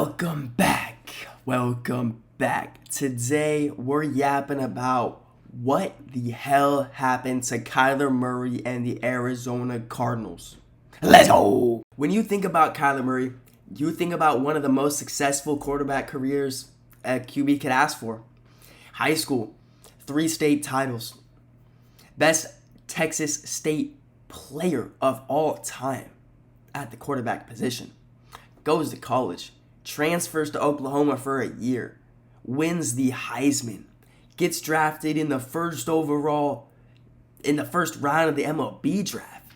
Welcome back. Welcome back. Today we're yapping about what the hell happened to Kyler Murray and the Arizona Cardinals. Let's go. When you think about Kyler Murray, you think about one of the most successful quarterback careers a QB could ask for. High school, 3 state titles. Best Texas State player of all time at the quarterback position. Goes to college. Transfers to Oklahoma for a year, wins the Heisman, gets drafted in the first round of the MLB draft.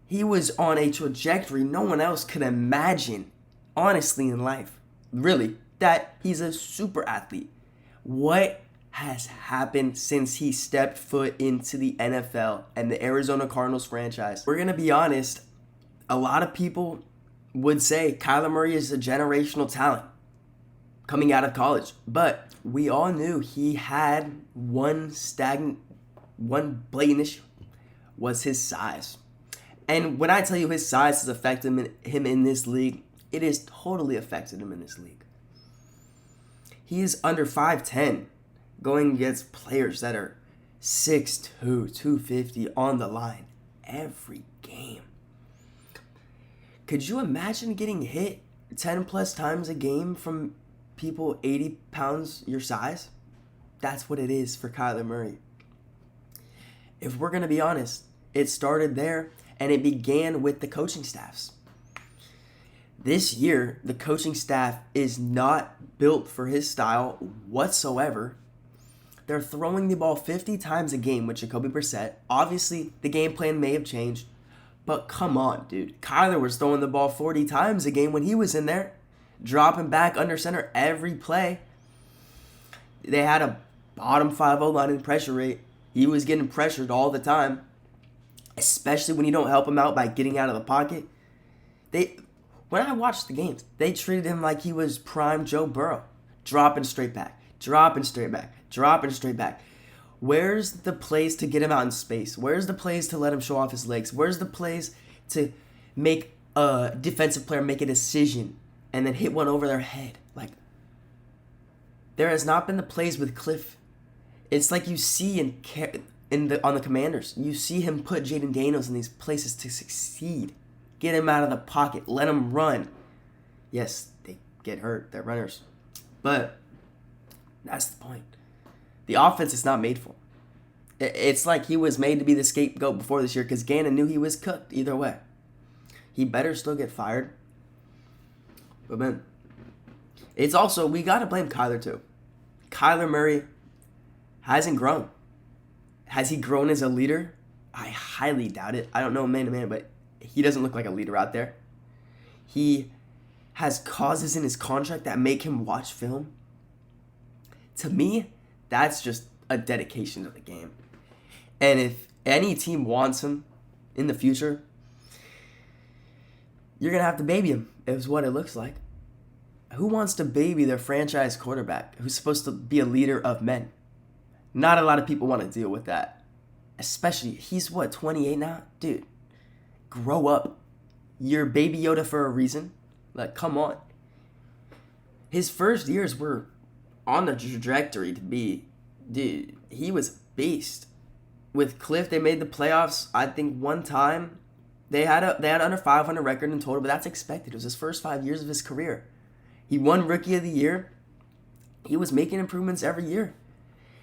He was on a trajectory no one else could imagine, honestly, in life. Really, that he's a super athlete. What has happened since he stepped foot into the NFL and the Arizona Cardinals franchise? We're going to be honest, a lot of people would say Kyler Murray is a generational talent coming out of college. But we all knew he had one blatant issue, was his size. And when I tell you his size has affected him in this league, it has totally affected him in this league. He is under 5'10", going against players that are 6'2", 250 on the line every game. Could you imagine getting hit 10 plus times a game from people 80 pounds your size? That's what it is for Kyler Murray. If we're going to be honest, it started there and it began with the coaching staffs. This year, the coaching staff is not built for his style whatsoever. They're throwing the ball 50 times a game with Jacoby Brissett. Obviously, the game plan may have changed. But come on, dude. Kyler was throwing the ball 40 times a game when he was in there, dropping back under center every play. They had a bottom 5 O-line in pressure rate. He was getting pressured all the time, especially when you don't help him out by getting out of the pocket. When I watched the games, they treated him like he was prime Joe Burrow, dropping straight back, dropping straight back, dropping straight back. Where's the plays to get him out in space? Where's the plays to let him show off his legs? Where's the plays to make a defensive player make a decision and then hit one over their head? Like, there has not been the plays with Cliff. It's like you see on the Commanders. You see him put Jaden Daniels in these places to succeed. Get him out of the pocket. Let him run. Yes, they get hurt. They're runners. But that's the point. The offense is not made for him. It's like he was made to be the scapegoat before this year because Gannon knew he was cooked either way. He better still get fired. But man, it's also, we got to blame Kyler too. Kyler Murray hasn't grown. Has he grown as a leader? I highly doubt it. I don't know man to man, but he doesn't look like a leader out there. He has causes in his contract that make him watch film. To me, that's just a dedication to the game. And if any team wants him in the future, you're going to have to baby him, is what it looks like. Who wants to baby their franchise quarterback who's supposed to be a leader of men? Not a lot of people want to deal with that. Especially, he's 28 now? Dude, grow up. You're Baby Yoda for a reason. Like, come on. His first years were on the trajectory to be, dude, he was beast. With Cliff, they made the playoffs, I think, one time. They had under 500 record in total, but that's expected. It was his first 5 years of his career. He won Rookie of the Year. He was making improvements every year.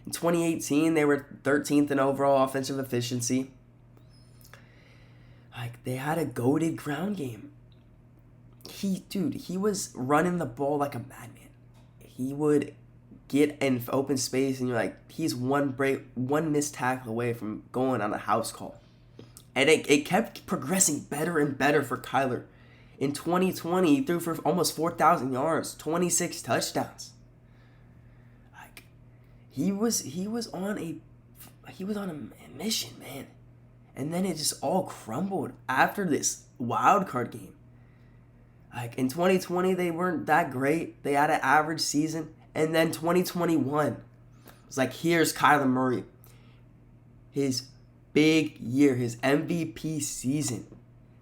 In 2018, they were 13th in overall offensive efficiency. Like, they had a goated ground game. He was running the ball like a madman. He would get in open space, and you're like, he's one missed tackle away from going on a house call. And it kept progressing better and better for Kyler. In 2020, he threw for almost 4,000 yards, 26 touchdowns. Like, he was on a mission, man. And then it just all crumbled after this wild card game. Like, in 2020, they weren't that great. They had an average season. And then 2021, it was like, here's Kyler Murray. His big year, his MVP season.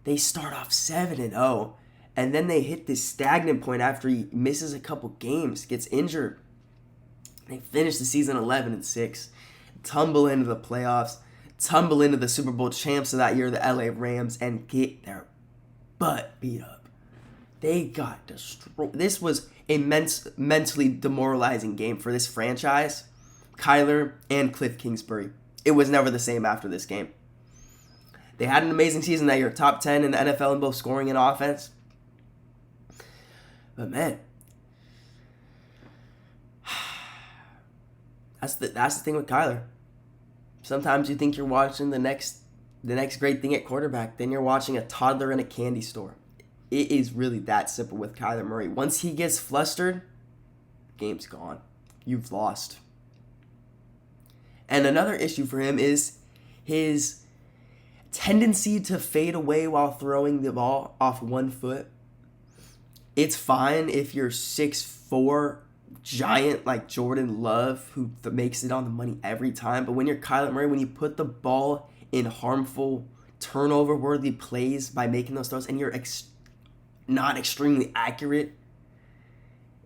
They start off 7-0, And then they hit this stagnant point after he misses a couple games, gets injured. They finish the season 11-6, tumble into the playoffs, tumble into the Super Bowl champs of that year, the LA Rams, and get their butt beat up. They got destroyed. This was a mentally demoralizing game for this franchise, Kyler and Cliff Kingsbury. It was never the same after this game. They had an amazing season that year, top 10 in the NFL in both scoring and offense. But man, that's the thing with Kyler. Sometimes you think you're watching the next great thing at quarterback, then you're watching a toddler in a candy store. It is really that simple with Kyler Murray. Once he gets flustered, game's gone. You've lost. And another issue for him is his tendency to fade away while throwing the ball off one foot. It's fine if you're 6'4", giant like Jordan Love, who makes it on the money every time. But when you're Kyler Murray, when you put the ball in harmful, turnover-worthy plays by making those throws, and you're not extremely accurate,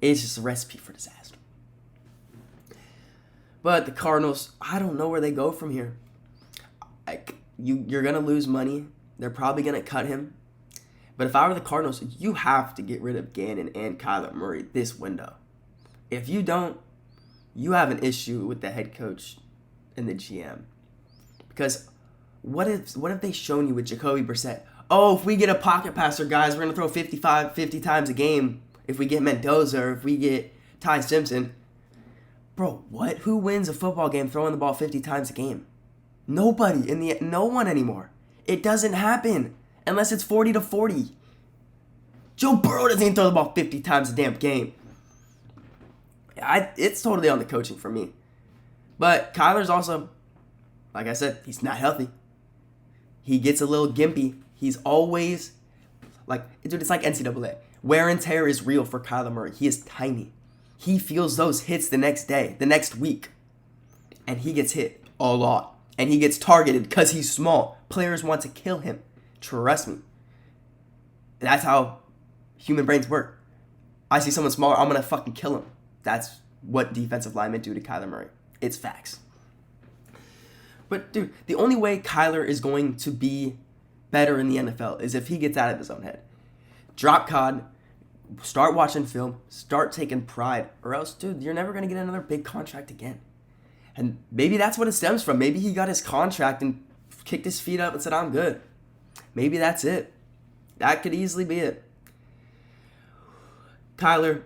it's just a recipe for disaster. But the Cardinals, I don't know where they go from here. You're going to lose money. They're probably going to cut him. But if I were the Cardinals, you have to get rid of Gannon and Kyler Murray this window. If you don't, you have an issue with the head coach and the GM. Because what if they shown you with Jacoby Brissett? Oh, if we get a pocket passer, guys, we're going to throw 50 times a game. If we get Mendoza or if we get Ty Simpson. Bro, what? Who wins a football game throwing the ball 50 times a game? Nobody. No one anymore. It doesn't happen. Unless it's 40-40. Joe Burrow doesn't even throw the ball 50 times a damn game. It's totally on the coaching for me. But Kyler's also, like I said, he's not healthy. He gets a little gimpy. He's always, dude, it's like NCAA. Wear and tear is real for Kyler Murray. He is tiny. He feels those hits the next day, the next week. And he gets hit a lot. And he gets targeted because he's small. Players want to kill him. Trust me. That's how human brains work. I see someone smaller, I'm going to fucking kill him. That's what defensive linemen do to Kyler Murray. It's facts. But, dude, the only way Kyler is going to be better in the NFL is if he gets out of his own head. Drop COD, start watching film, start taking pride, or else, dude, you're never going to get another big contract again. And maybe that's what it stems from. Maybe he got his contract and kicked his feet up and said, I'm good. Maybe that's it. That could easily be it. Kyler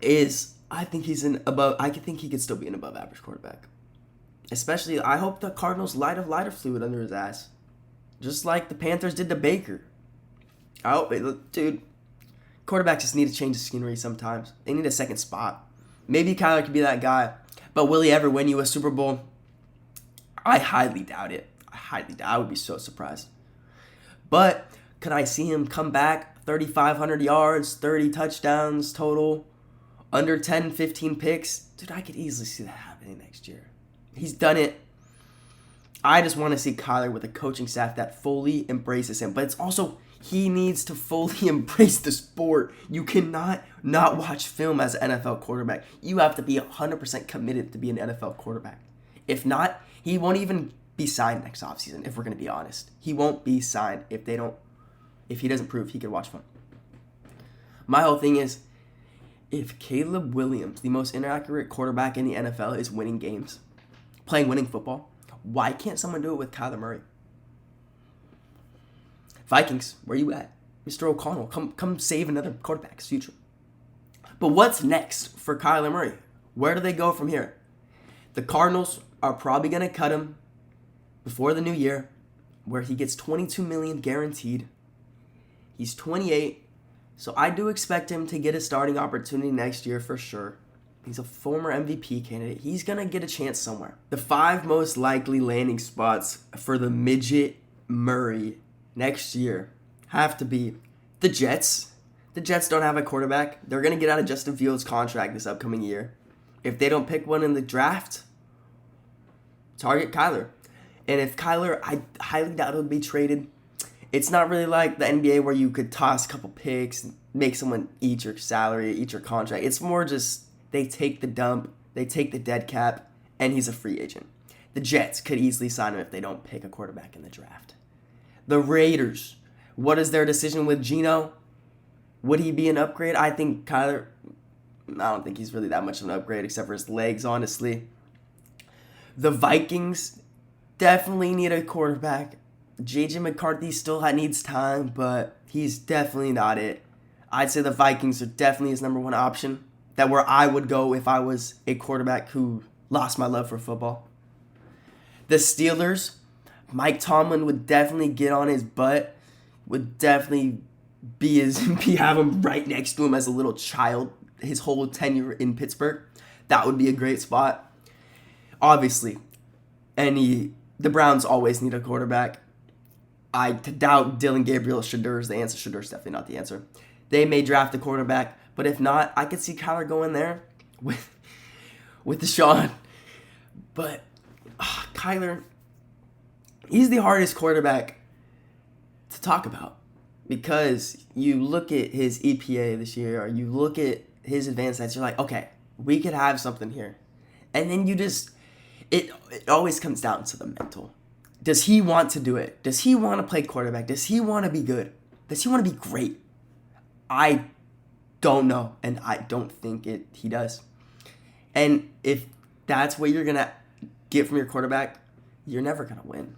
is, I think he could still be an above average quarterback. Especially, I hope the Cardinals light lighter fluid under his ass. Just like the Panthers did to Baker. I hope, dude, quarterbacks just need to change the scenery sometimes. They need a second spot. Maybe Kyler could be that guy. But will he ever win you a Super Bowl? I highly doubt it. I would be so surprised. But could I see him come back 3,500 yards, 30 touchdowns total, under 10, 15 picks? Dude, I could easily see that happening next year. He's done it. I just want to see Kyler with a coaching staff that fully embraces him. But it's also, he needs to fully embrace the sport. You cannot not watch film as an NFL quarterback. You have to be 100% committed to be an NFL quarterback. If not, he won't even be signed next offseason, if we're going to be honest. He won't be signed if he doesn't prove he can watch film. My whole thing is, if Caleb Williams, the most inaccurate quarterback in the NFL, is winning games, playing winning football, why can't someone do it with Kyler Murray? Vikings, where you at? Mr. O'Connell, come save another quarterback's future. But what's next for Kyler Murray? Where do they go from here? The Cardinals are probably going to cut him before the new year, where he gets $22 million guaranteed. He's 28, so I do expect him to get a starting opportunity next year for sure. He's a former MVP candidate. He's going to get a chance somewhere. The 5 most likely landing spots for the midget Murray next year have to be the Jets. The Jets don't have a quarterback. They're going to get out of Justin Fields' contract this upcoming year. If they don't pick one in the draft, target Kyler. And if Kyler, I highly doubt he'll be traded. It's not really like the NBA where you could toss a couple picks, make someone eat your salary, eat your contract. It's more just they take the dump, they take the dead cap, and he's a free agent. The Jets could easily sign him if they don't pick a quarterback in the draft. The Raiders, what is their decision with Geno? Would he be an upgrade? I think Kyler, I don't think he's really that much of an upgrade except for his legs, honestly. The Vikings definitely need a quarterback. J.J. McCarthy still needs time, but he's definitely not it. I'd say the Vikings are definitely his number one option. That where I would go if I was a quarterback who lost my love for football. The Steelers, Mike Tomlin would definitely get on his butt. Would definitely have him right next to him as a little child his whole tenure in Pittsburgh. That would be a great spot. Obviously, the Browns always need a quarterback. I doubt Dylan Gabriel Shadur's the answer. Shadur's definitely not the answer. They may draft a quarterback, but if not, I could see Kyler going there with Deshaun. But Kyler, he's the hardest quarterback to talk about because you look at his EPA this year or you look at his advanced stats, you're like, okay, we could have something here. And then it always comes down to the mental. Does he want to do it? Does he want to play quarterback? Does he want to be good? Does he want to be great? I don't know, and I don't think he does. And if that's what you're going to get from your quarterback, you're never going to win.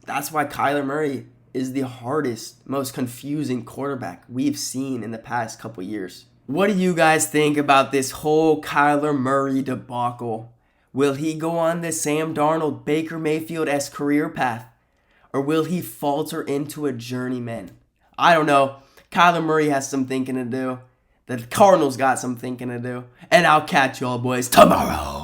That's why Kyler Murray is the hardest, most confusing quarterback we've seen in the past couple years. What do you guys think about this whole Kyler Murray debacle? Will he go on the Sam Darnold, Baker Mayfield-esque career path? Or will he falter into a journeyman? I don't know. Kyler Murray has some thinking to do. The Cardinals got some thinking to do. And I'll catch y'all boys tomorrow.